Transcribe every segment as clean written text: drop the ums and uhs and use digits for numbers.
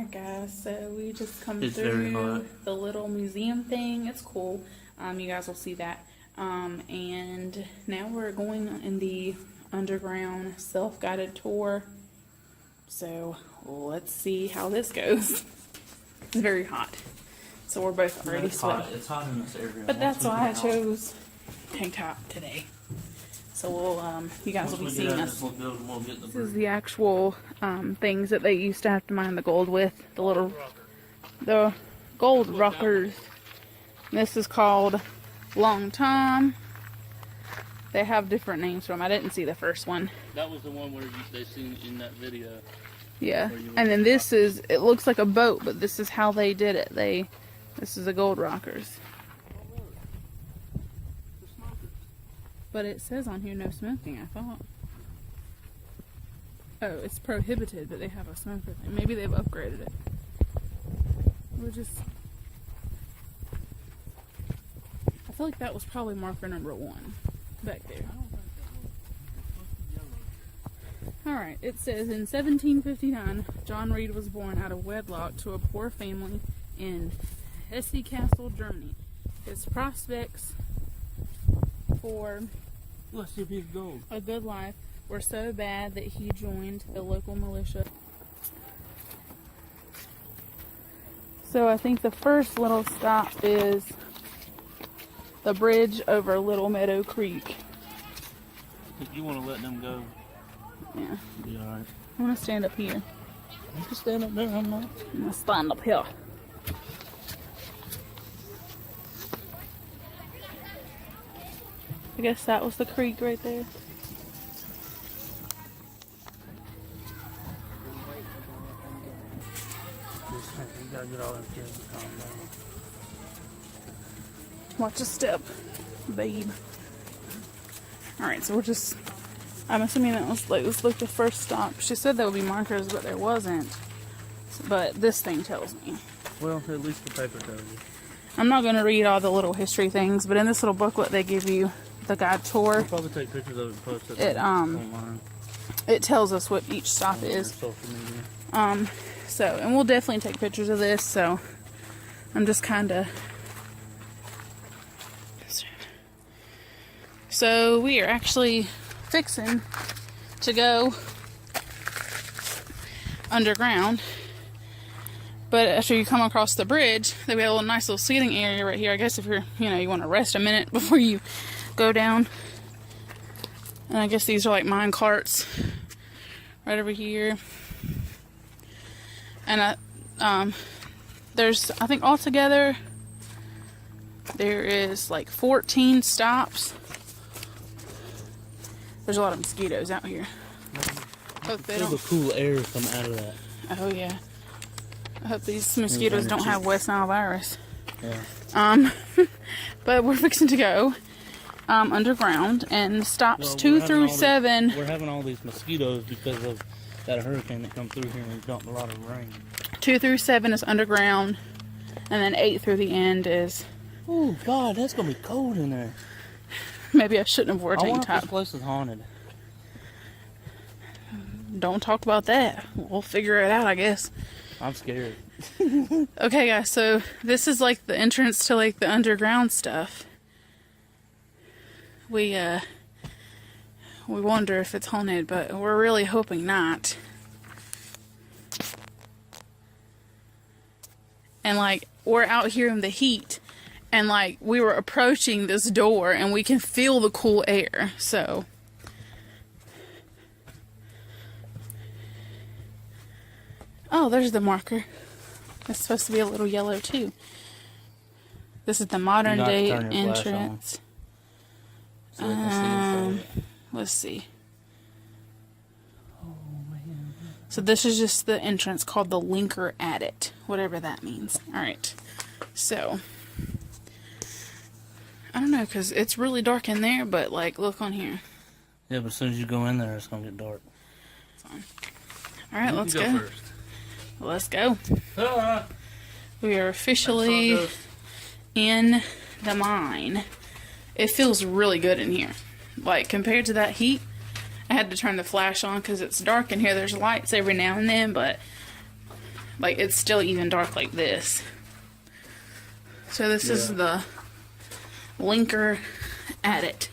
Alright guys, so we just come It's very through hot. the little museum thing. It's cool. You guys will see that. And now we're going in the underground self-guided tour. So let's see how this goes. It's very hot. So we're both already sweating. It's hot in this area. But that's why I chose tank top today. So we'll, you guys will be seeing us. This is the actual things that they used to have to mine the gold with. The gold rockers. This is called Long Tom. They have different names for them. I didn't see the first one. That was the one where they seen in that video. Yeah. And then this is, it looks like a boat, but this is how they did it. This is the gold rockers. But it says on here no smoking, I thought. Oh, it's prohibited, but they have a smoker thing. Maybe they've upgraded it. We're just... I feel like that was probably marker number 1 back there. Alright, it says in 1759, John Reed was born out of wedlock to a poor family in Hesse Castle, Germany. His prospects for a good life were so bad that he joined the local militia. So I think the first little stop is the bridge over Little Meadow Creek. If you want to let them go, yeah, be alright. I want to stand up here. You can stand up there, I'm not. I'm going to stand up here. I guess that was the creek right there. You gotta get all them kids to calm down. Watch a step, babe. Alright, so we're just... I'm assuming that was like, this looked the first stop. She said there would be markers, but there wasn't. But this thing tells me. Well, at least the paper tells you. I'm not going to read all the little history things, but in this little booklet they give you the guide tour. We'll probably take pictures of it and post it online. It tells us what each stop is. Social media. So, and we'll definitely take pictures of this, so I'm just kind of... So, we are actually fixing to go underground. But after you come across the bridge, they have a little nice little seating area right here. I guess if you're, you want to rest a minute before you go down. And I guess these are like mine carts right over here. And there's, I think altogether, there is like 14 stops. There's a lot of mosquitoes out here. Hope they don't... the cool air come out of that. Oh yeah. I hope these mosquitoes don't have West Nile virus. Yeah. But we're fixing to go underground, and stops 2 through 7. We're having all these mosquitoes because of that hurricane that come through here and dumped a lot of rain. 2 through 7 is underground, and then 8 through the end is... Oh God, that's gonna be cold in there. Maybe I shouldn't have worn a tank top. This place is haunted. Don't talk about that. We'll figure it out, I guess. I'm scared. Okay, guys, so this is like the entrance to like the underground stuff. We wonder if it's haunted, but we're really hoping not. And like, we're out here in the heat, and like, we were approaching this door, and we can feel the cool air, so... Oh, there's the marker. It's supposed to be a little yellow too. This is the modern day entrance. Let's see. So this is just the entrance called the Linker Adit, whatever that means. Alright, so I don't know, because it's really dark in there, but like, look on here. Yeah, but as soon as you go in there, it's going to get dark. Alright, let's go. First. Let's go. We are officially in the mine. It feels really good in here. Like, compared to that heat, I had to turn the flash on because it's dark in here. There's lights every now and then, but Like, it's still even dark like this. So this is the linker at it.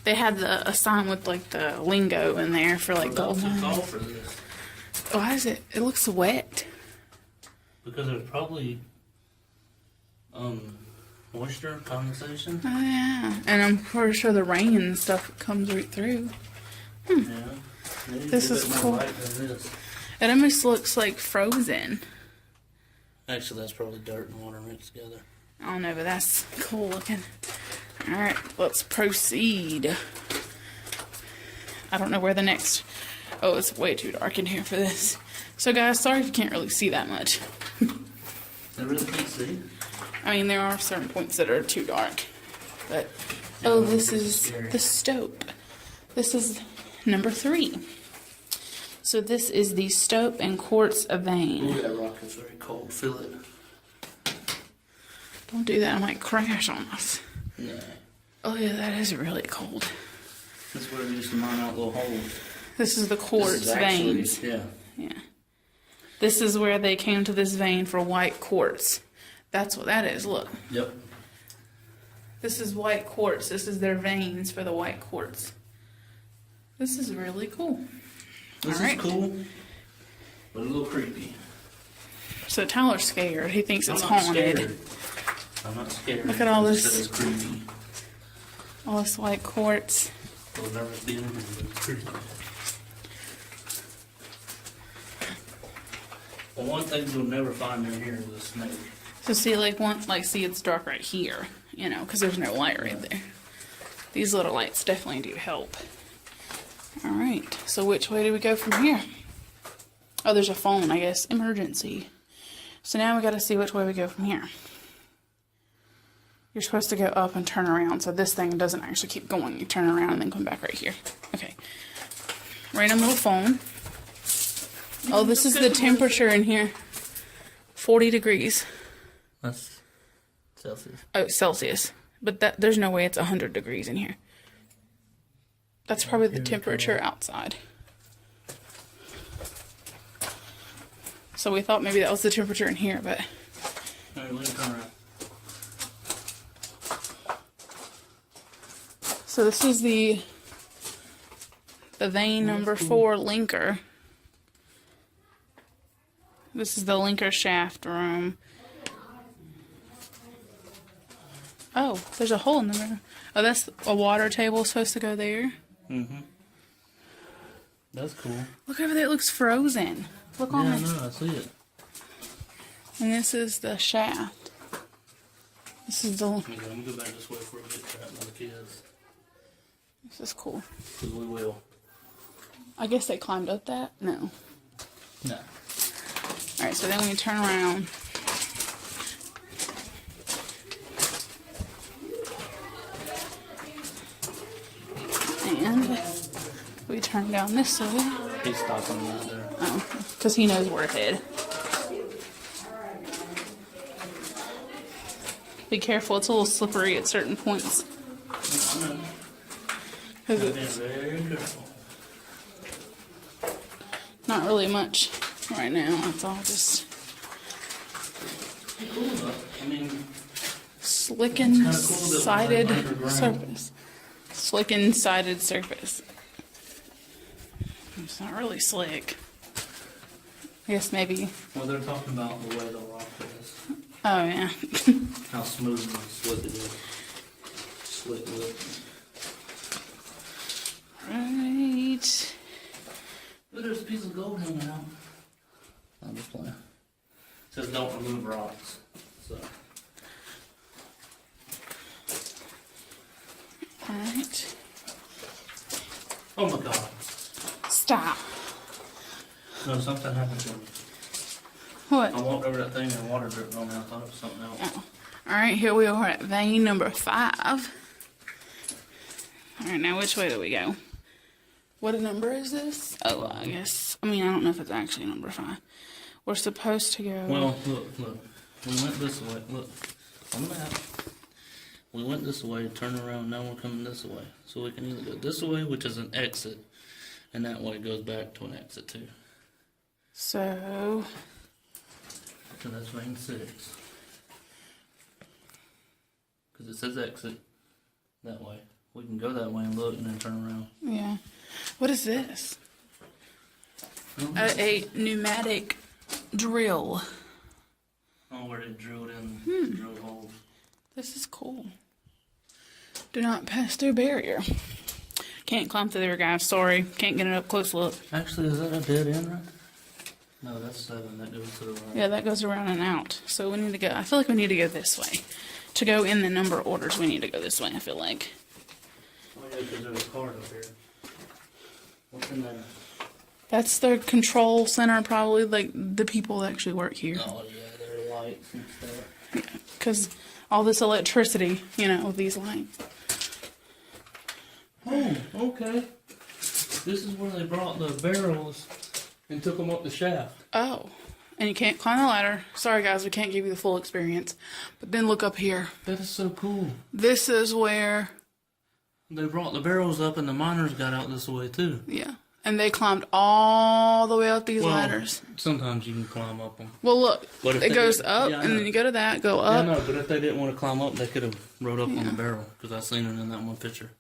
They had a sign with like the lingo in there for like gold mine. For this? Why is it? It looks wet. Because there's probably moisture condensation. Oh yeah, and I'm pretty sure the rain and stuff comes right through. Yeah. This is cool. This. It almost looks like frozen. Actually, that's probably dirt and water mixed together. I don't know, but that's cool looking. Alright, let's proceed. I don't know where the next... Oh, it's way too dark in here for this. So guys, sorry if you can't really see that much. I really can't see. I mean, there are certain points that are too dark. But, oh, this is the stope. This is number 3. So this is the stope and quartz vein. Ooh, that rock is very cold. Feel it. Don't do that, I might crash on us. No. Oh yeah, that is really cold. That's where we used to mine out little holes. This is the quartz veins. Yeah. Yeah. This is where they came to this vein for white quartz. That's what that is, look. Yep. This is white quartz. This is their veins for the white quartz. This is really cool. This is cool, but a little creepy. So Tyler's scared. He thinks it's I'm not haunted. scared. I'm not scared. Look at all this. It's creepy. All this white quartz. It'll never be in here, but it's creepy. Well, one thing you'll never find in here is a snake. So see, see, it's dark right here, you know, because there's no light right there. These little lights definitely do help. All right, so which way do we go from here? Oh, there's a phone, I guess. Emergency. So now we got to see which way we go from here. You're supposed to go up and turn around, so this thing doesn't actually keep going. You turn around and then come back right here. Okay. Random little phone. Oh, this is the temperature in here. 40 degrees. That's Celsius. Oh, Celsius. But there's no way it's 100 degrees in here. That's probably the temperature outside. So we thought maybe that was the temperature in here, but... Alright, let me turn around. So this is the vein number 4 linker. This is the linker shaft room. Oh, there's a hole in the middle. Oh, that's a water table supposed to go there. Mm-hmm. That's cool. Look over there, it looks frozen. Look on Yeah, I this. know, I see it. And this is the shaft. This is the... Okay, let me go back this way before we get trapped by the kids. This is cool. Because we will. I guess they climbed up that? No. No. Alright, so then we turn around. And we turn down this way. He's stopping right there. Oh, because he knows we're ahead. Be careful, it's a little slippery at certain points. Because it's Very careful. not really much right now. It's all just Cool though. I mean, slicking it's kinda cool that sided we're underground. surface. Slicking sided surface. It's not really slick. I guess maybe. well, they're talking about the way the rock is. Oh yeah. How smooth and slick it is. Slick lip. Right. Look, there's a piece of gold hanging out. I'm just playing. It says don't remove rocks. So. Alright. Oh my god. Stop. No, something happened to me. What? I walked over that thing and water dripped on me. I thought it was something else. Oh. Alright, here we are at vein number 5. Alright, now which way do we go? What number is this? Oh, I guess. I mean, I don't know if it's actually number 5. We're supposed to go. Well, look. We went this way. Look. On the map. We went this way, turn around, now we're coming this way. So we can either go this way, which is an exit, and that way goes back to an exit too. So, So that's vein 6. Because it says exit that way. We can go that way and look and then turn around. Yeah. What is this? A pneumatic drill. Oh, where they drilled in drill holes. This is cool. Do not pass through barrier. Can't climb through there, guys. Sorry. Can't get an up close look. Actually, is that a dead end right? No, that's 7. That goes to the right. Yeah, that goes around and out. So we need to go. I feel like we need to go this way. To go in the number orders, we need to go this way, I feel like. Oh, yeah, because there's a card up here. What's in there? That's the control center, probably, like, the people that actually work here. Oh, yeah, there are lights and stuff. Yeah, because all this electricity, you know, with these lights. Oh, okay. This is where they brought the barrels and took them up the shaft. Oh, and you can't climb the ladder. Sorry, guys, we can't give you the full experience. But then look up here. That is so cool. This is where... They brought the barrels up and the miners got out this way, too. Yeah. And they climbed all the way up these ladders. Sometimes you can climb up them. Well, look. It goes up, and then you go to that, go up. Yeah, I know, but if they didn't want to climb up, they could have rode up on the barrel. Because I seen it in that one picture.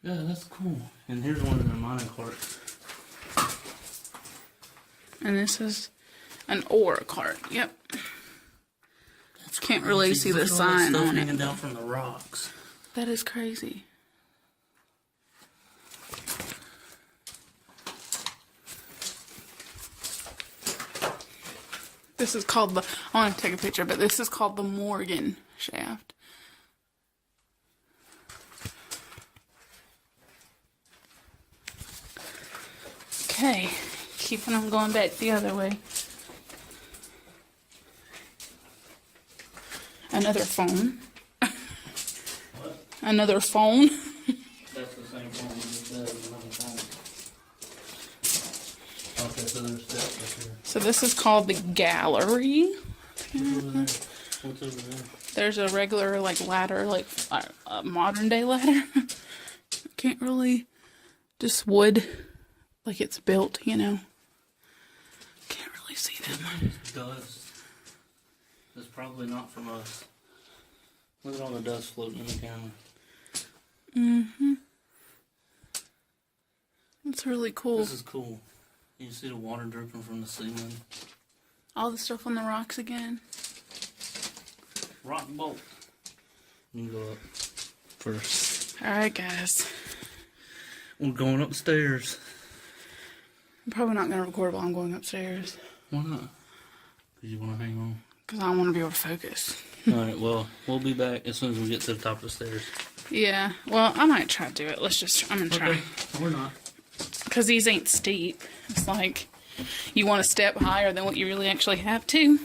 Yeah, that's cool. And here's one of their mining carts. And this is an ore cart. Yep. Can't really see the sign on it. Hanging down from the rocks. That is crazy. This is called the... I want to take a picture, but this is called the Morgan shaft. Okay, keeping on going back the other way. Another phone. What? Another phone. That's the same phone we just said. Another phone. Okay, so there's steps up here. So this is called the gallery. What's over there? What's over there? There's a regular, like, ladder, like a modern day ladder. Can't really... Just wood. Like it's built, you know. Can't really see that much. It's dust. It's probably not from us. Look at all the dust floating in the camera. Mm-hmm. It's really cool. This is cool. You see the water dripping from the ceiling. All the stuff on the rocks again. Rock bolt. You go up first. Alright, guys. We're going upstairs. I'm probably not going to record while I'm going upstairs. Why not? Because you want to hang on. Because I want to be able to focus. Alright, well, we'll be back as soon as we get to the top of the stairs. Yeah, well, I might try to do it. I'm going to try. Okay, we're not. Because these ain't steep. It's like you want to step higher than what you really actually have to.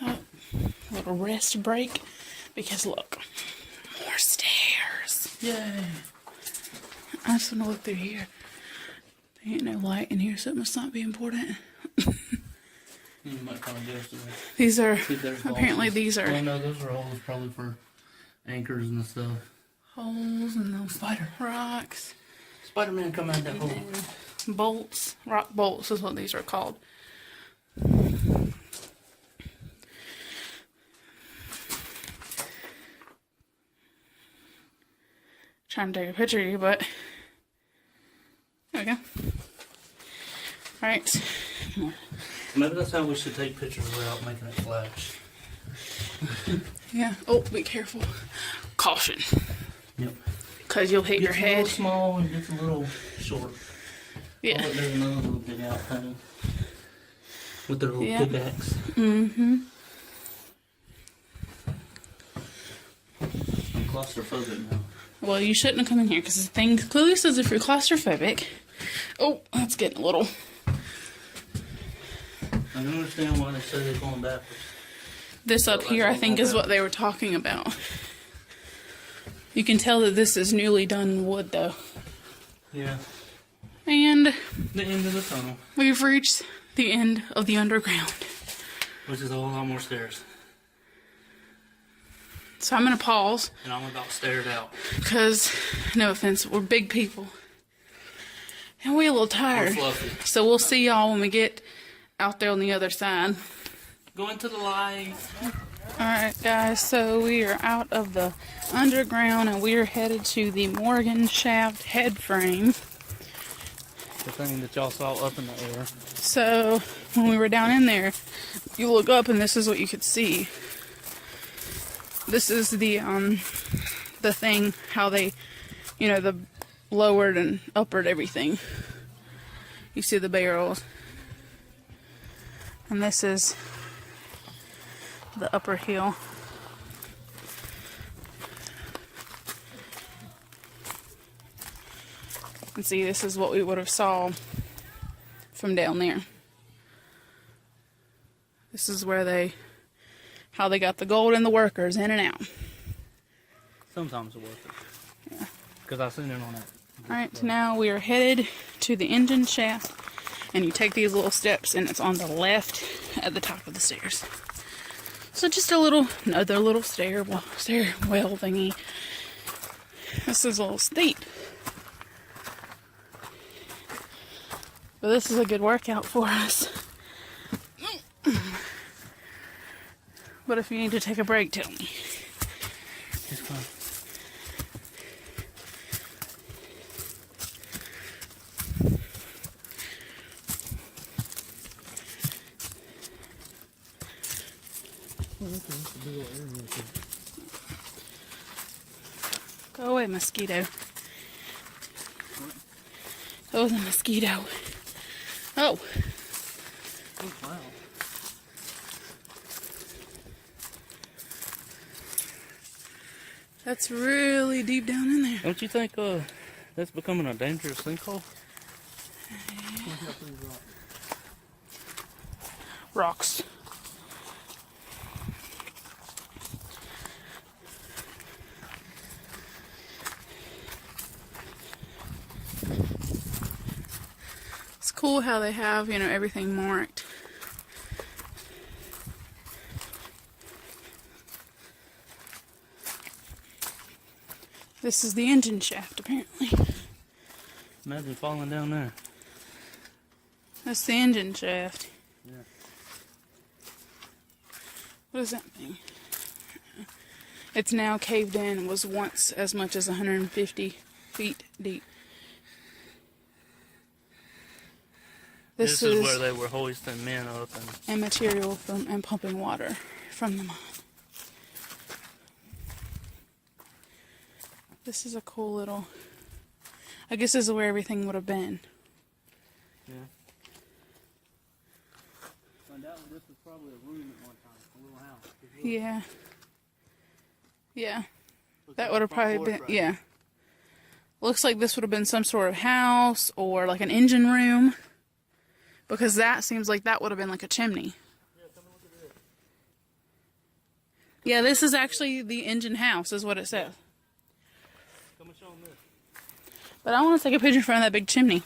Oh, a little rest break. Because look, more stairs. Yay! I just want to look through here. There ain't no light in here, so it must not be important. You might find yesterday. These are, See, there's apparently holes. these are Well, no, those are holes probably for anchors and stuff. holes and those Spider. rocks. Spider-Man come out that hole. Bolts. Rock bolts is what these are called. Trying to take a picture of you, but there we go. Alright. Maybe that's how we should take pictures without making it flash. Yeah. Oh, be careful. Caution. Yep. Because you'll hit your Gets a head. little small and gets a little short. Yeah. Oh, there's another little big out thing. With their little pickaxe. Mm-hmm. I'm claustrophobic now. Well, you shouldn't have come in here because the thing clearly says if you're claustrophobic. Oh, that's getting a little. I don't understand why they say they're going backwards. This up here, I think, is what they were talking about. You can tell that this is newly done wood, though. Yeah. And The end of the tunnel. we've reached the end of the underground. Which is a whole lot more stairs. So I'm going to pause. And I'm about to stare it out. Because, no offense, we're big people. And we're a little tired. We're fluffy. So we'll see y'all when we get out there on the other side. Go into the light. Alright guys, so we are out of the underground and we are headed to the Morgan shaft head frame. The thing that y'all saw up in the air. So when we were down in there, you look up and this is what you could see. This is the thing, how they, you know, the lowered and upward everything. You see the barrels. And this is the upper hill. And see, this is what we would have saw from down there. This is where how they got the gold and the workers in and out. Sometimes the workers. Yeah. Because I've seen it on that. Alright, so now we are headed to the engine shaft. And you take these little steps and it's on the left at the top of the stairs. So just another little stairwell thingy. This is a little steep. But this is a good workout for us. But if you need to take a break, tell me. It's fine. Go away, mosquito. That was a mosquito. Oh. Oh, wow. That's really deep down in there. Don't you think that's becoming a dangerous sinkhole? Rocks. It's cool how they have, you know, everything marked. This is the engine shaft, apparently. Imagine falling down there. That's the engine shaft. Yeah. What does that mean? It's now caved in and was once as much as 150 feet deep. This is where they were hoisting men up and material and pumping water from the mine. This is a cool little, I guess this is where everything would have been. Yeah. Find out this was probably a room at one time, a little house. Yeah. Yeah. That would have probably been, yeah. Looks like this would have been some sort of house or like an engine room. Because that seems like that would have been like a chimney. Yeah, come and look at this. Yeah, this is actually the engine house, is what it says. Come and show them this. But I want to take a picture in front of that big chimney.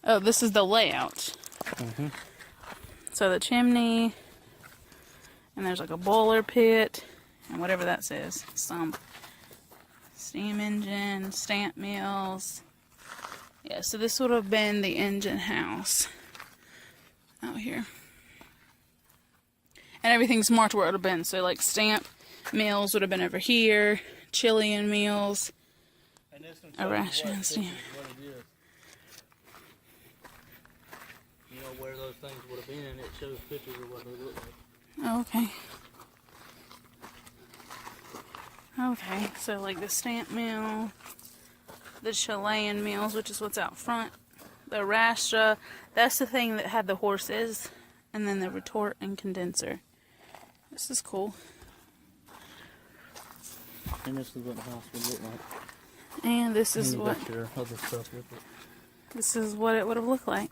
Oh, this is the layout. Mm-hmm. So the chimney, and there's like a boiler pit, and whatever that says. Some steam engine, stamp mills. Yeah, so this would have been the engine house out here. And everything's marked where it would have been. So like stamp mills would have been over here, Chilean mills, a ration and stamp. You know where those things would have been, and it shows pictures of what they look like. Oh, okay. Okay, so like the stamp mill, the Chilean mills, which is what's out front, the rastra, that's the thing that had the horses, and then the retort and condenser. This is cool. And this is what the house would look like. And this is and what your other stuff with it. This is what it would have looked like.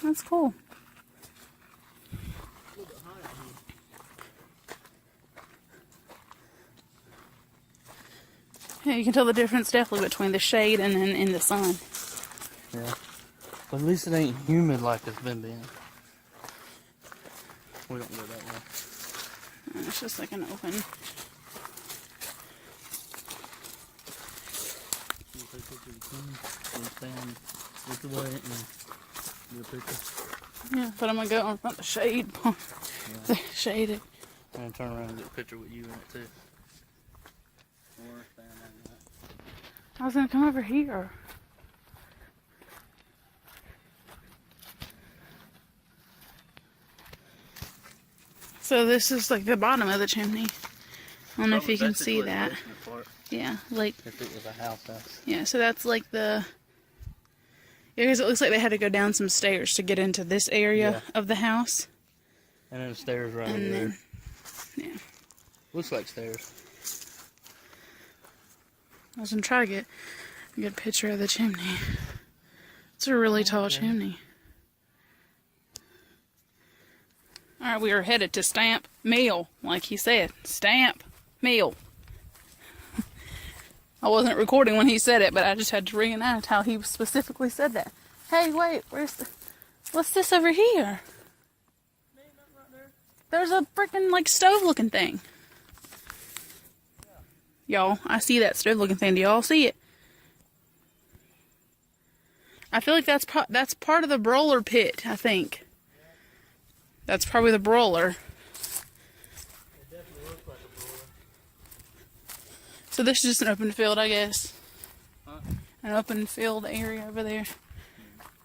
That's cool. Yeah, you can tell the difference definitely between the shade and then in the sun. Yeah. But at least it ain't humid like it's been being. We don't go that way. It's just like an open. You take pictures of the king, and stand this way and do a picture. Yeah, but I'm gonna go in front of the shade part. Yeah. Shaded. I'm gonna turn around and get a picture with you in it too. Or stand like that. I was gonna come over here. So this is like the bottom of the chimney. I don't know if you can see that. Yeah, like. If it was a house. Yeah, so that's like the. Yeah, because it looks like they had to go down some stairs to get into this area of the house. And then the stairs right over there. there. Yeah. Looks like stairs. I was gonna try to get a good picture of the chimney. It's a really tall chimney. Alright, we are headed to Stamp Mill, like he said. Stamp Mill. I wasn't recording when he said it, but I just had to reenact how he specifically said that. Hey, wait, what's this over here? There's a freaking, like, stove-looking thing. Y'all, I see that stove-looking thing. Do y'all see it? I feel like that's part of the broiler pit, I think. That's probably the broiler. It definitely looks like a broiler. So this is just an open field, I guess. Huh? An open field area over there.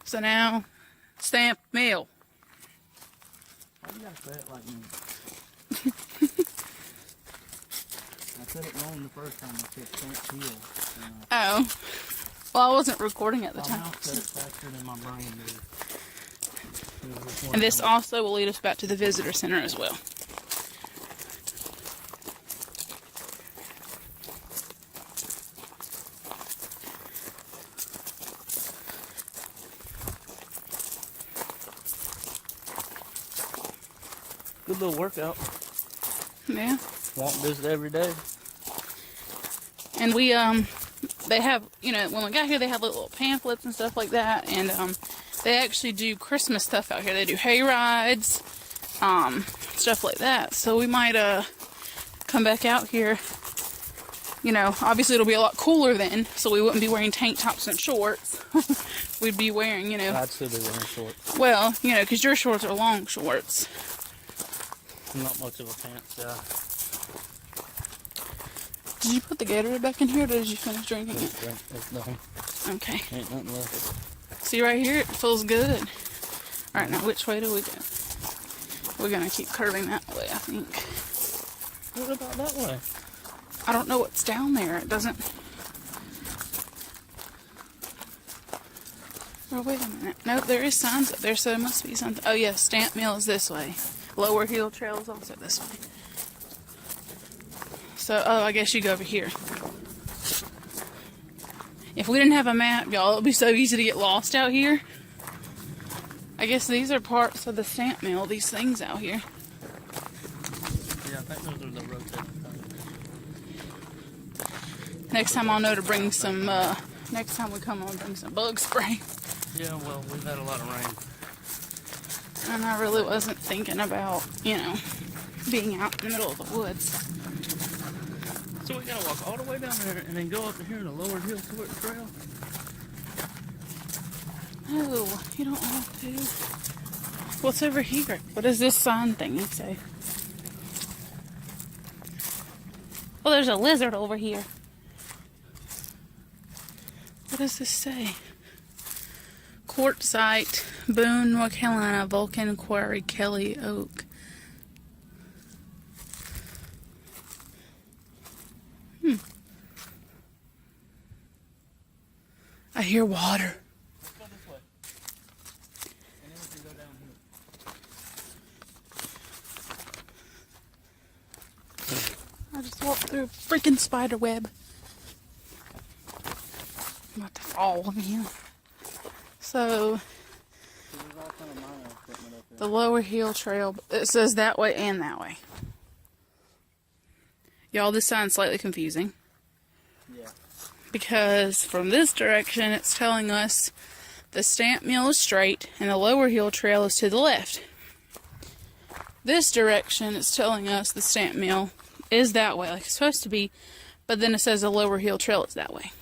So now, Stamp Mill. Why do you gotta say it like me? I said it wrong the first time. I said Stamp Hill. Oh. Well, I wasn't recording at the time. My mouth said it faster than my brain did. And this also will lead us back to the visitor center as well. Good little workout. Yeah. Walk this every day. And we, they have, you know, when we got here, they had little pamphlets and stuff like that. And, they actually do Christmas stuff out here. They do hay rides, stuff like that. So we might, come back out here. You know, obviously it'll be a lot cooler then, so we wouldn't be wearing tank tops and shorts. We'd be wearing, you know. I'd still be wearing shorts. Well, you know, because your shorts are long shorts. I'm not much of a pants guy. Did you put the Gatorade back in here, or did you finish drinking it? It's done. Okay. Ain't nothing left. See right here, it feels good. Alright, now which way do we go? We're gonna keep curving that way, I think. What about that way? I don't know what's down there. It doesn't... Oh, wait a minute. Nope, there is signs up there, so there must be something. Oh, yeah, Stamp Mill is this way. Lower Hill Trail is also this way. So, oh, I guess you go over here. If we didn't have a map, y'all, it would be so easy to get lost out here. I guess these are parts of the Stamp Mill, these things out here. Yeah, I think those are the rotating things. Next time I'll know to bring some, next time we come, I'll bring some bug spray. Yeah, well, we've had a lot of rain. And I really wasn't thinking about, you know, being out in the middle of the woods. So we gotta walk all the way down there and then go up to here in the lower hill trail? No, you don't have to. What's over here? What does this sign thingy say? Oh, there's a lizard over here. What does this say? Quartzite, Boone, North Carolina, Vulcan Quarry, Kelly Oak. I hear water. Let's go this way. And then we can go down here. I just walked through a freaking spider web. I'm about to fall in here. So, the Lower Hill Trail, it says that way and that way. Y'all, this sign's slightly confusing. Yeah. Because from this direction, it's telling us the Stamp Mill is straight and the Lower Hill Trail is to the left. This direction is telling us the stamp mill is that way, like it's supposed to be, but then it says the Lower Hill Trail is that way.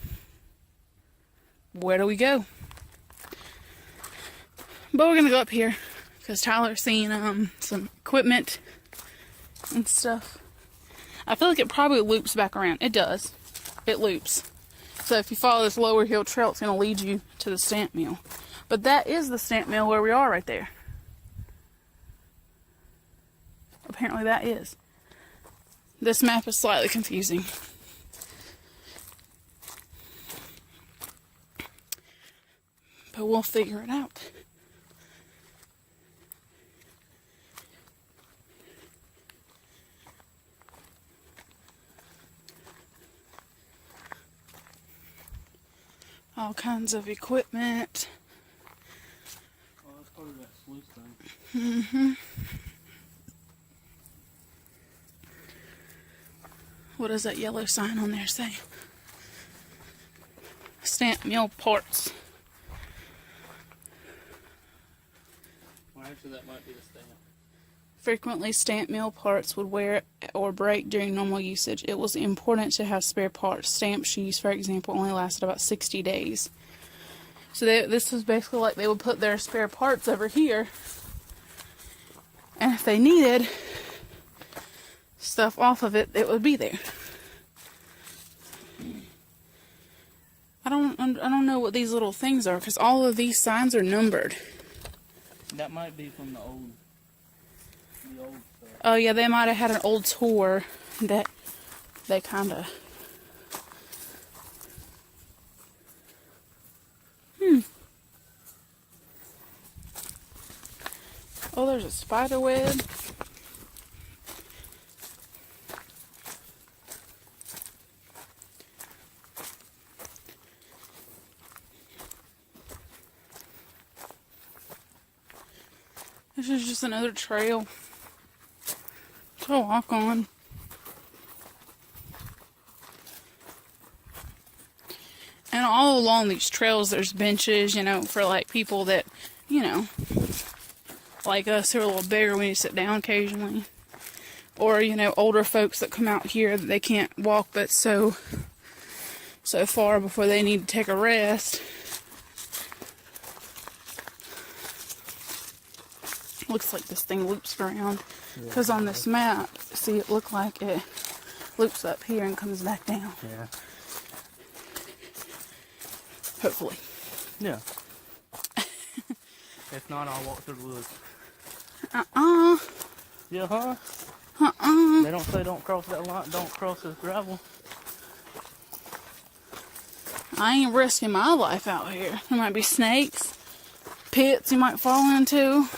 Where do we go? But we're gonna go up here because Tyler's seen some equipment and stuff. I feel like it probably loops back around. It does. It loops. So if you follow this Lower Hill Trail, it's gonna lead you to the stamp mill. But that is the stamp mill where we are right there. Apparently that is. This map is slightly confusing. But we'll figure it out. All kinds of equipment. Oh, that's part of that sluice thing. What does that yellow sign on there say? Stamp mill parts. Well, actually, that might be the stamp. Frequently, stamp mill parts would wear or break during normal usage. It was important to have spare parts. Stamp shoes, for example, only lasted about 60 days. So this was basically like they would put their spare parts over here. And if they needed stuff off of it, it would be there. I don't know what these little things are because all of these signs are numbered. That might be from the old stuff. Oh yeah, they might have had an old tour that they kind of. Oh, there's a spider web. This is just another trail to walk on. And all along these trails, there's benches, you know, for like people that, you know, like us who are a little bigger, we need to sit down occasionally. Or, you know, older folks that come out here that they can't walk but so far before they need to take a rest. Looks like this thing loops around. Because on this map, see, it looked like it loops up here and comes back down. Yeah. Hopefully. Yeah. If not, I'll walk through the woods. Yeah, huh? They don't say don't cross that line, don't cross this gravel. I ain't risking my life out here. There might be snakes, pits you might fall into.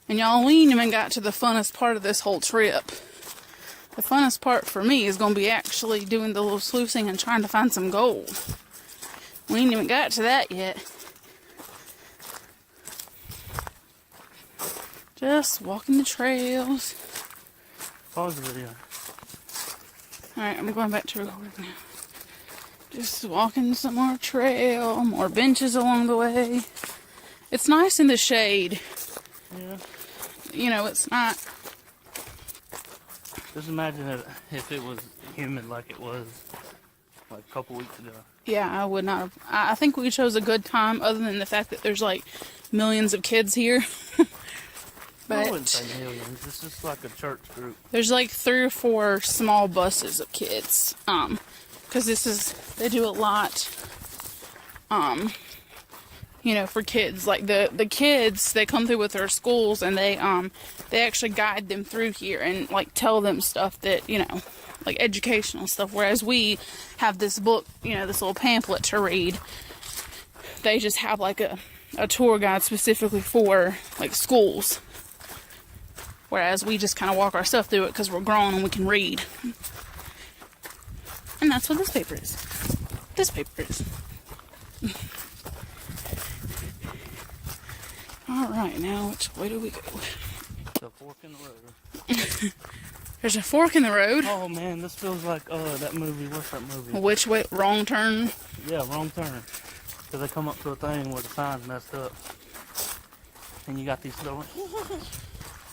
And y'all, we ain't even got to the funnest part of this whole trip. The funnest part for me is going to be actually doing the little sluicing and trying to find some gold. We ain't even got to that yet. Just walking the trails. Pause the video. Alright, I'm going back to recording now. Just walking some more trail, more benches along the way. It's nice in the shade. Yeah. You know, it's not. Just imagine if it was humid like it was like a couple weeks ago. Yeah, I would not have. I think we chose a good time, other than the fact that there's like millions of kids here. But I wouldn't say millions. It's just like a church group. There's like 3 or 4 small buses of kids. Because they do a lot. You know, for kids, like the kids, they come through with their schools and they actually guide them through here and like tell them stuff that, you know, like educational stuff. Whereas we have this book, you know, this little pamphlet to read. They just have like a tour guide specifically for like schools. Whereas we just kind of walk ourselves through it because we're grown and we can read. And that's what this paper is. This paper is. Alright, now which way do we go? The fork in the road. There's a fork in the road. Oh man, this feels like that movie. What's that movie? Which way? Wrong turn? Yeah, wrong turn. Because they come up to a thing where the sign's messed up. And you got these little.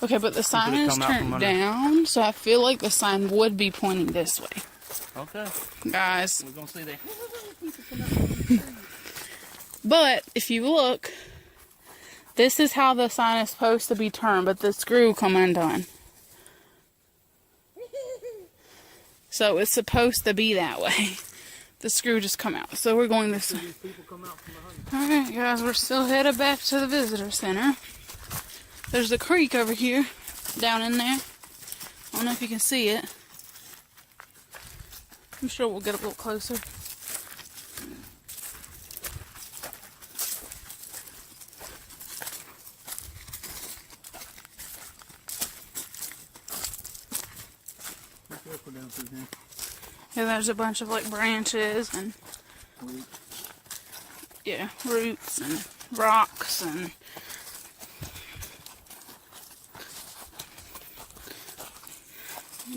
Okay, but the sign could've is come out from turned under. down, so I feel like the sign would be pointing this way. Okay. Guys. We're gonna see that. But if you look, this is how the sign is supposed to be turned, but the screw come undone. So it's supposed to be that way. The screw just come out. So we're going this way. Alright guys, we're still headed back to the visitor center. There's the creek over here, down in there. I don't know if you can see it. I'm sure we'll get a little closer. Down through here. Yeah, there's a bunch of like branches and yeah, roots and rocks and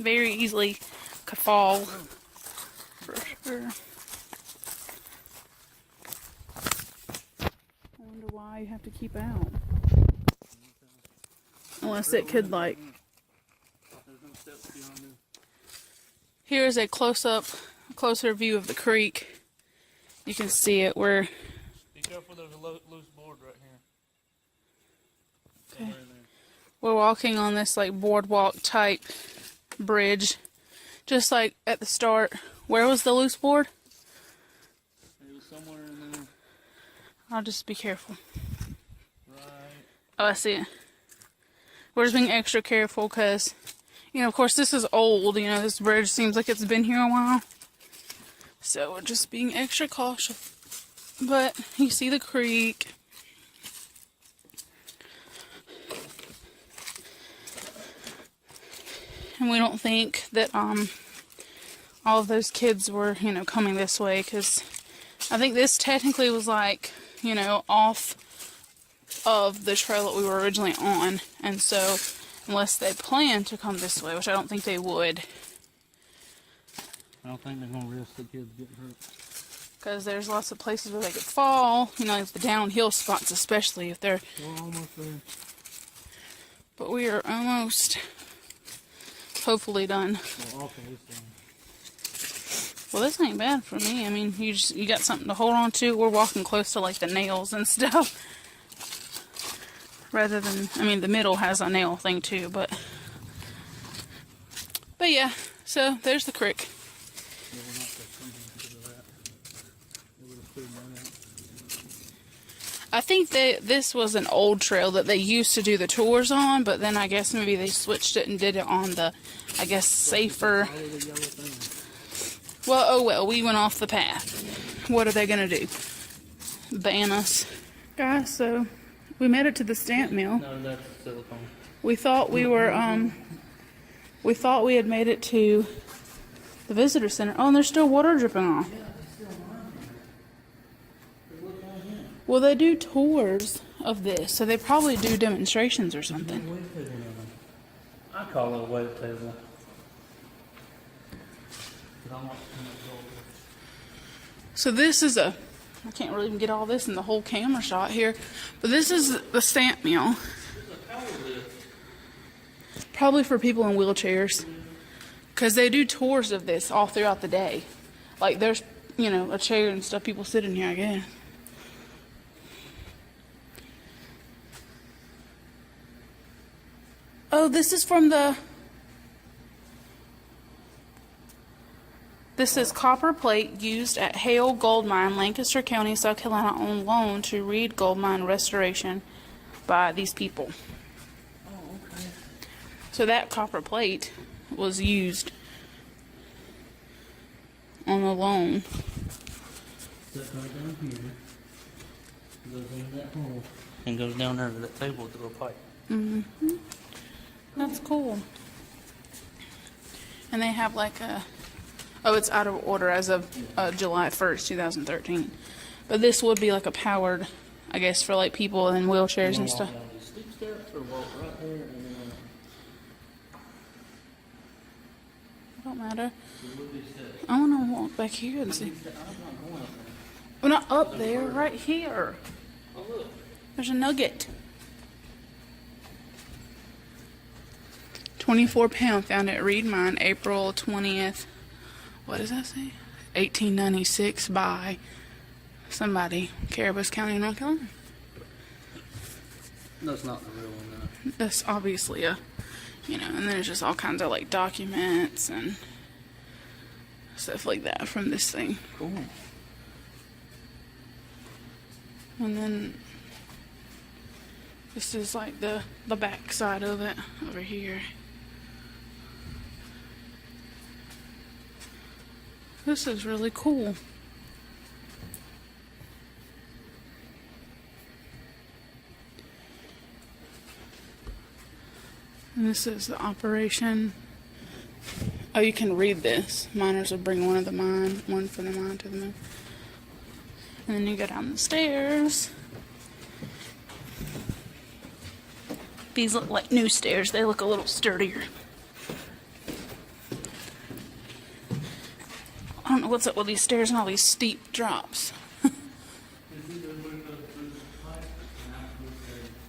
very easily could fall for sure. I wonder why you have to keep out. Unless it could like. Here's a closer view of the creek. You can see it where. Be careful, there's a loose board right here. Okay. We're walking on this like boardwalk type bridge. Just like at the start. Where was the loose board? It was somewhere in there. I'll just be careful. Right. Oh, I see it. We're just being extra careful because, you know, of course this is old. You know, this bridge seems like it's been here a while. So we're just being extra cautious. But you see the creek. And we don't think that all of those kids were, you know, coming this way, because I think this technically was like, you know, off of the trail that we were originally on. And so unless they plan to come this way, which I don't think they would. I don't think they're going to risk the kids getting hurt. Because there's lots of places where they could fall, you know, like the downhill spots, especially if they're. We're almost there. But we are almost, hopefully, done. Well, okay, it's done. Well, this ain't bad for me. I mean, you got something to hold on to. We're walking close to like the nails and stuff. Rather than, I mean, the middle has a nail thing too, but yeah. So there's the creek. I think this was an old trail that they used to do the tours on, but then I guess maybe they switched it and did it on the, I guess, safer. Well, oh well, we went off the path. What are they gonna do? Ban us? Guys, so we made it to the stamp mill. No, that's silicone. We thought we were, we thought we had made it to the visitor center. Oh, and there's still water dripping off. Well, they do tours of this, so they probably do demonstrations or something. I call it a wave table. So this is I can't really even get all this in the whole camera shot here, but this is the stamp mill. Probably for people in wheelchairs, because they do tours of this all throughout the day. Like there's, you know, a chair and stuff people sit in here, I guess. Oh, this is from the... This is copper plate used at Hale Gold Mine, Lancaster County, South Carolina, on loan to Reed Gold Mine Restoration by these people. Oh, okay. So that copper plate was used on the loan. That right down here goes in that hole and goes down there to that table through a pipe. Mm-hmm. That's cool. And they have like a... Oh, it's out of order as of July 1st, 2013. But this would be like a powered, I guess, for like people in wheelchairs and stuff. Walk down these steep steps or walk right there and then It don't matter. it would be steps. I want to walk back here and see. I'm not going up there. We're not up there, right here. Oh, look. There's a nugget. 24 pound, found at Reed Mine, April 20th. What does that say? 1896 by somebody, Caribous County, North Carolina. That's not the real one, though. That's obviously a, you know, and there's just all kinds of like documents and stuff like that from this thing. Cool. And then this is like the back side of it over here. This is really cool. And this is the operation. Oh, you can read this. Miners will bring one from the mine to the mill. And then you go down the stairs. These look like new stairs. They look a little sturdier. I don't know what's up with these stairs and all these steep drops.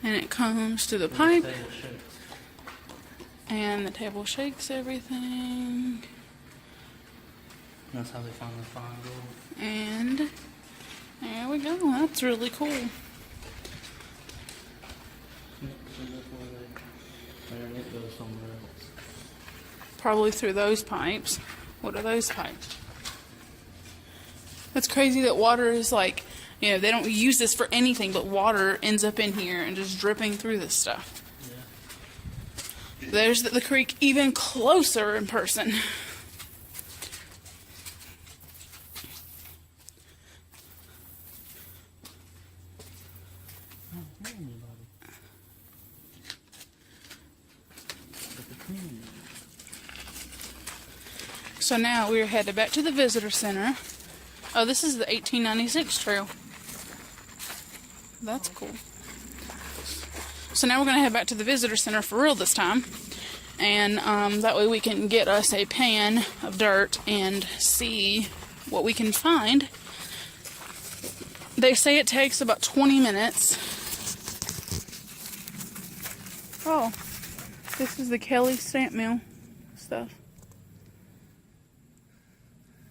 And it comes to the pipe. And the table shakes everything. That's how they finally find gold. And there we go. That's really cool. Probably through those pipes. What are those pipes? That's crazy that water is like, you know, they don't use this for anything, but water ends up in here and just dripping through this stuff. Yeah. There's the creek even closer in person. So now we're headed back to the visitor center. Oh, this is the 1896 trail. That's cool. So now we're going to head back to the visitor center for real this time. And that way we can get us a pan of dirt and see what we can find. They say it takes about 20 minutes. Oh, this is the Kelly stamp mill stuff.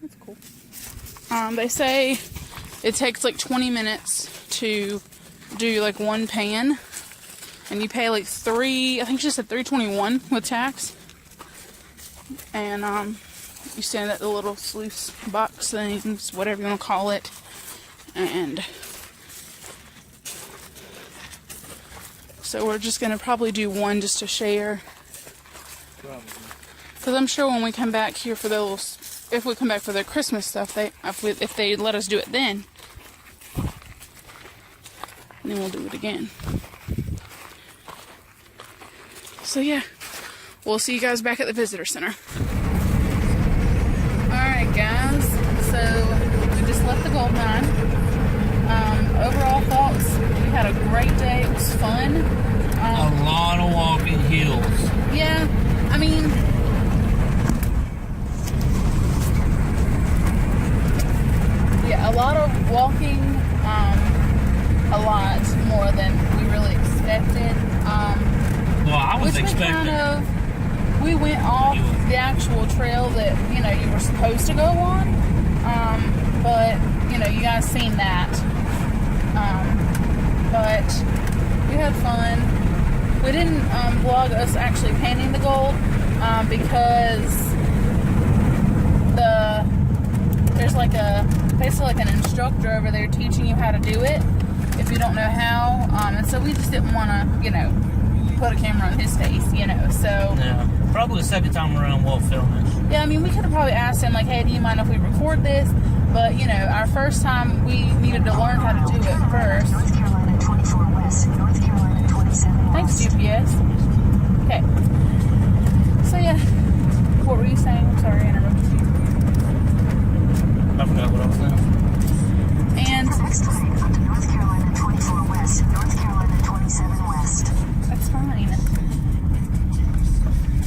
That's cool. They say it takes like 20 minutes to do like one pan, and you pay like I think she said $3.21 with tax. And you stand at the little sluice box things, whatever you want to call it, and so we're just gonna probably do one just to share. Because I'm sure when we come back here for those. If we come back for the Christmas stuff, if they let us do it then we'll do it again. So yeah, we'll see you guys back at the visitor center. Alright guys, so we just left the gold mine. Overall thoughts, we had a great day, it was fun. A lot of walking hills. Yeah, I mean, a lot of walking, a lot more than we really expected. Well, I was expecting. We went off the actual trail that, you know, you were supposed to go on. But, you know, you guys seen that. But we had fun. We didn't vlog us actually painting the gold because there's like basically like an instructor over there teaching you how to do it if you don't know how, and so we just didn't want to, you know, put a camera on his face, you know, so yeah, probably the second time around we'll film it. Yeah, I mean, we could have probably asked him like, hey, do you mind if we record this? But, you know, our first time we needed to learn how to do it first. North Carolina 24 West, North Carolina 27 Thanks, GPS. Okay. So yeah, what were you saying? I'm sorry, I interrupted you. I forgot what I was saying. And next time onto North Carolina 24 West, North Carolina 27 West. that's fine.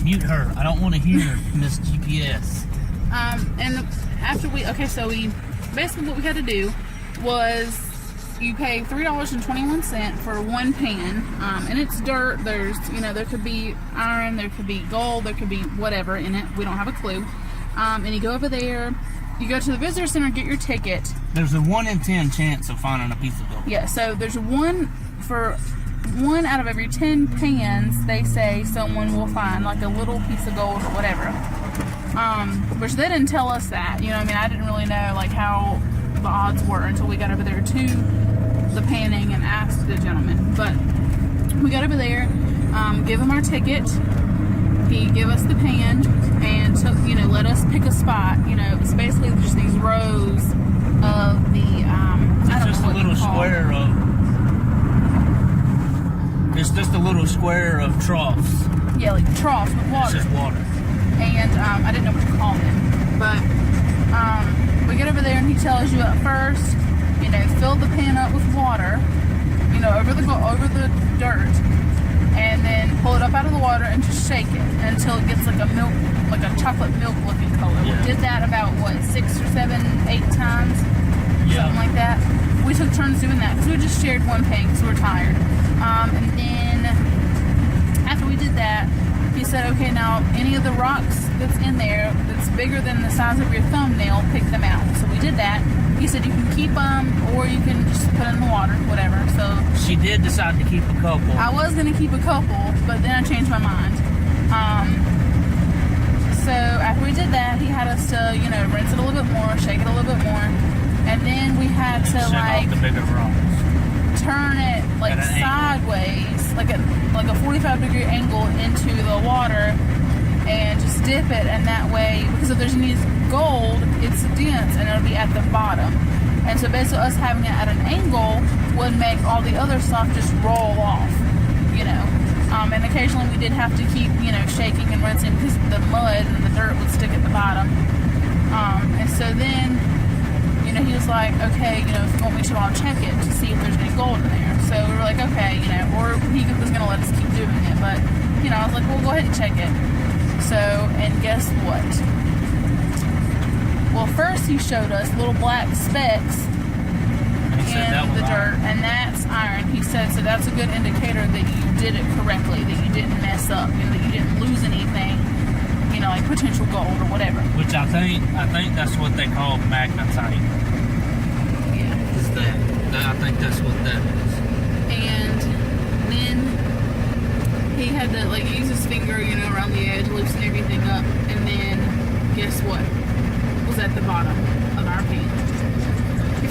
Mute her. I don't want to hear Miss GPS. And after so we basically what we had to do was you pay $3.21 for one pan, and it's dirt. There's, there could be iron, there could be gold, there could be whatever in it. We don't have a clue. And you go over there, you go to the visitor center, get your ticket. There's a 1 in 10 chance of finding a piece of gold. Yeah, so there's one out of every 10 pans, they say someone will find like a little piece of gold or whatever. Which they didn't tell us that. I didn't really know like how the odds were until we got over there to the panning and asked the gentleman. But we got over there, give him our ticket. He gave us the pan and took, let us pick a spot. It's basically just these rows of the It's just a little square of troughs. Yeah, like troughs with water. It's just water. And I didn't know what to call them. But we get over there and he tells you at first, fill the pan up with water, over the dirt, and then pull it up out of the water and just shake it until it gets like a chocolate milk looking color. Yeah. We did that about 6 or 7, 8 times, something like that. We took turns doing that because we just shared one pan because we were tired. And then after we did that, he said, okay, now any of the rocks that's in there that's bigger than the size of your thumbnail, pick them out. So we did that. He said you can keep them or you can just put in the water, whatever. So she did decide to keep a couple. I was going to keep a couple, but then I changed my mind. So after we did that, he had us to, rinse it a little bit more, shake it a little bit more. And then we had to off the bigger rocks. Turn it like sideways, like a 45-degree angle into the water, and just dip it. And that way, because if there's any gold, it's dense and it'll be at the bottom. And so basically, us having it at an angle would make all the other stuff just roll off, And occasionally, we did have to keep, shaking and rinsing because the mud and the dirt would stick at the bottom. And so then, he was like, okay, if you want me to, I'll check it to see if there's any gold in there. So we were like, okay, or he was going to let us keep doing it. But, I was like, well, go ahead and check it. So, and guess what? Well, first he showed us little black specks in the dirt, and that's iron. He said, so that's a good indicator that you did it correctly, that you didn't mess up, that you didn't lose anything. Like potential gold or whatever. Which I think that's what they call magnetite. Yeah. Is that I think that's what that is. And then he had to use his finger, around the edge, loosen everything up, and then guess what? Was at the bottom of our pan.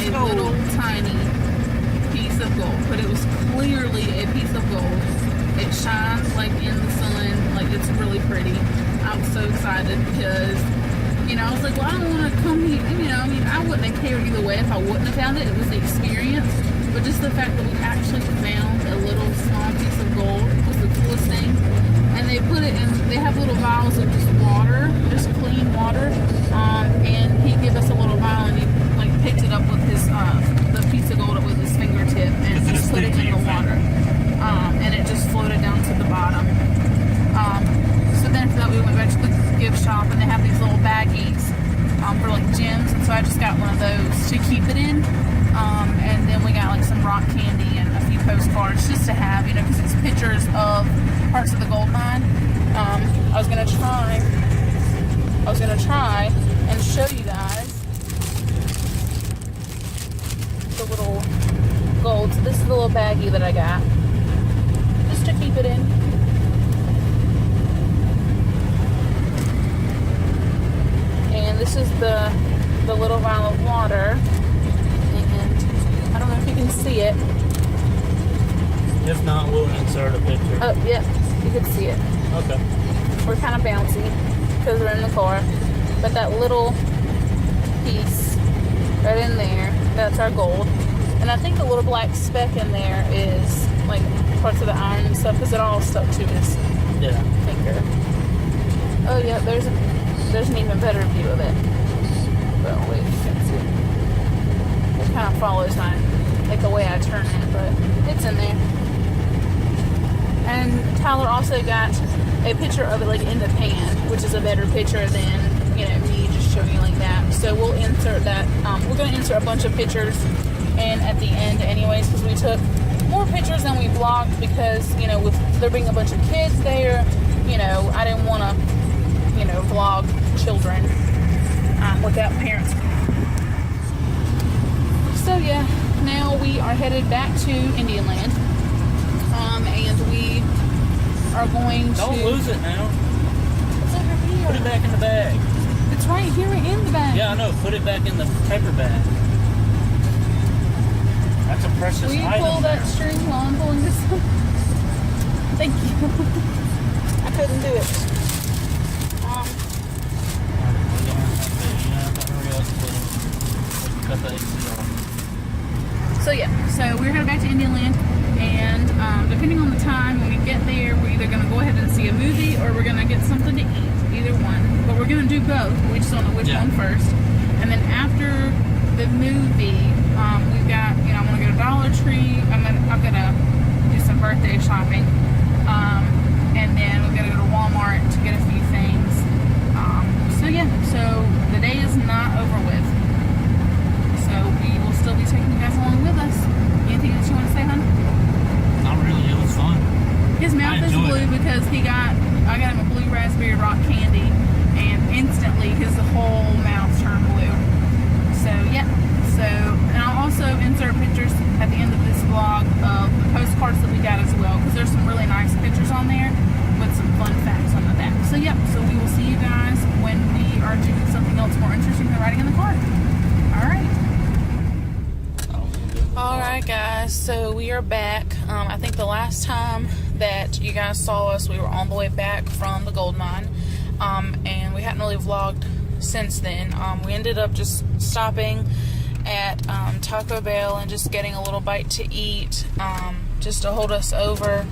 A little tiny piece of gold, but it was clearly a piece of gold. It shines in the sun, it's really pretty. I was so excited because, I was like, well, I don't want to come here, I wouldn't have cared either way if I wouldn't have found it. It was the experience, but just the fact that we actually found a little small piece of gold was the coolest thing. And they put it in, they have little vials of just water, just clean water, and he gave us a little vial and he picked it up with his, the piece of gold with his fingertip and just put it in the water. And it just floated down to the bottom. So then after that we went back to the gift shop and they have these little baggies for gems, and so I just got one of those to keep it in. And then we got some rock candy and a few postcards just to have, because it's pictures of parts of the gold mine. I was gonna try and show you guys the little gold. So this is the little baggie that I got just to keep it in. And this is the little vial of water, and I don't know if you can see it. If not, we'll insert a picture. Oh, yeah, you can see it. Okay. We're kind of bouncy because we're in the car, but that little piece right in there, that's our gold. And I think the little black speck in there is parts of the iron and stuff, because it all stuck to his finger. Oh yeah, there's an even better view of it. But wait, you can see. It kind of follows the way I turn it, but it's in there. And Tyler also got a picture of it in the pan, which is a better picture than me just showing you like that. So we'll insert that. We're going to insert a bunch of pictures in at the end anyways, because we took more pictures than we vlogged because, you know, with there being a bunch of kids there, you know, I didn't want to, you know, vlog children without parents. So yeah, now we are headed back to Indian Land, and we are going to... Don't lose it now. It's over here. Put it back in the bag. It's right here in the bag. Yeah, I know. Put it back in the paper bag. That's a precious Will you item. pull that string while I'm pulling this one? Thank you. I couldn't do it. So yeah, so we're headed back to Indian Land, and depending on the time when we get there, we're either going to go ahead and see a movie or we're going to get something to eat, either one. But we're going to do both. We just don't know which one first. And then after the movie, we've got, you know, I'm going to go to Dollar Tree. I'm gonna do some birthday shopping, and then we're going to go to Walmart to get a few things. So yeah, so the day is not over with. So we will still be taking you guys along with us. Anything that you want to say, hon? Not really. It was fun. His mouth is blue because I got him a blue raspberry rock candy, and instantly his whole mouth turned blue. So yeah. So, and I'll also insert pictures at the end of this vlog of the postcards that we got as well, because there's some really nice pictures on there with some fun facts on the back. So yep. So we will see you guys when we are doing something else more interesting than riding in the car. All right. Alright guys, so we are back. I think the last time that you guys saw us, we were on the way back from the gold mine, and we hadn't really vlogged since then. We ended up just stopping at Taco Bell and just getting a little bite to eat, just to hold us over,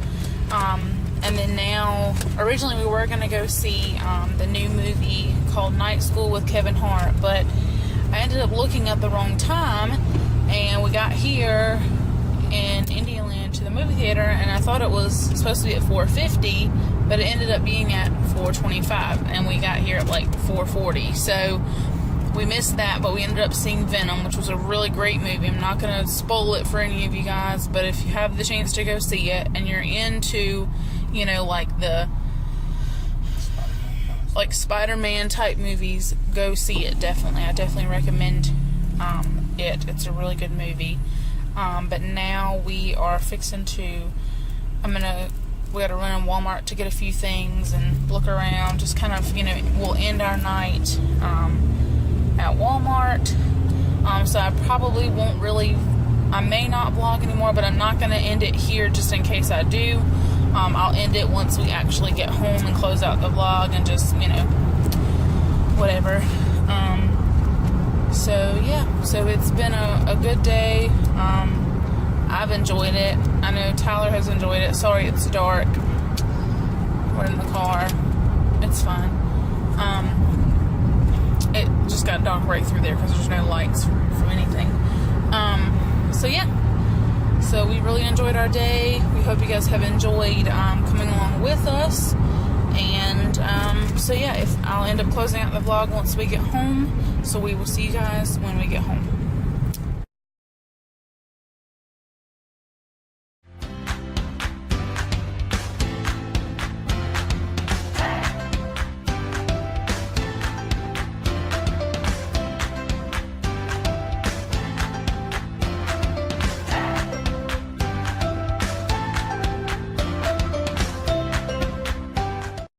and then now, originally we were going to go see the new movie called Night School with Kevin Hart, but I ended up looking at the wrong time, and we got here in Indian Land to the movie theater, and I thought it was supposed to be at 4:50, but it ended up being at 4:25, and we got here at like 4:40. So we missed that, but we ended up seeing Venom, which was a really great movie. I'm not going to spoil it for any of you guys, but if you have the chance to go see it, and you're into, you know, like the Spider-Man type movies, go see it. Definitely, I definitely recommend it. It's a really good movie. But now we are fixing to, we gotta run in Walmart to get a few things and look around, just kind of, you know, we'll end our night at Walmart. So I probably won't really, I may not vlog anymore, but I'm not gonna end it here just in case I do. I'll end it once we actually get home and close out the vlog and just, you know, whatever. So yeah, so it's been a good day. I've enjoyed it. I know Tyler has enjoyed it. Sorry it's dark. We're in the car. It's fine. It just got dark right through there because there's no lights from anything. So yeah. So we really enjoyed our day. We hope you guys have enjoyed coming along with us. And so yeah, I'll end up closing out the vlog once we get home. So we will see you guys when we get home.